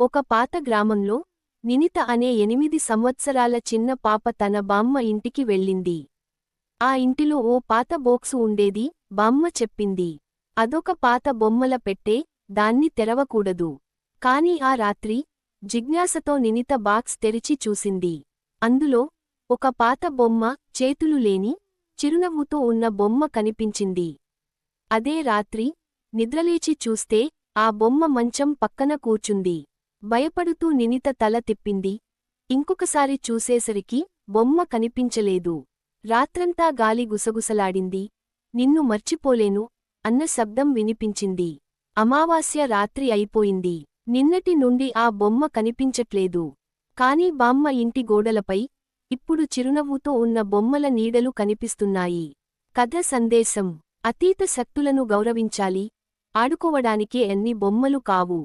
ఒక పాత గ్రామంలో నినిత అనే 8 సంవత్సరాల చిన్న పాప తన బామ్మ ఇంటికి వెళ్ళింది. ఆ ఇంటిలో ఓ పాత బోక్సు ఉండేది. బామ్మ చెప్పింది, అదొక పాత బొమ్మల పెట్టె, దాన్ని తెరవకూడదు. కాని ఆ రాత్రి జిజ్ఞాసతో నినిత బాక్స్ తెరిచి చూసింది. అందులో ఒక పాత బొమ్మ, చేతులు లేని, చిరునవ్వుతో ఉన్న బొమ్మ కనిపించింది. అదే రాత్రి నిద్రలేచి చూస్తే ఆ బొమ్మ మంచం పక్కన కూర్చుంది. భయపడుతూ నినిత తల తిప్పింది. ఇంకొకసారి చూసేసరికి బొమ్మ కనిపించలేదు. రాత్రంతా గాలి గుసగుసలాడింది. నిన్ను మర్చిపోలేను అన్న శబ్దం వినిపించింది. అమావాస్య రాత్రి అయిపోయింది. నిన్నటి నుండి ఆ బొమ్మ కనిపించట్లేదు. కాని బామ్మ ఇంటి గోడలపై ఇప్పుడు చిరునవ్వుతో ఉన్న బొమ్మల నీడలు కనిపిస్తున్నాయి. కథ సందేశం: అతీత శక్తులను గౌరవించాలి. ఆడుకోవడానికే అన్ని బొమ్మలు కావు.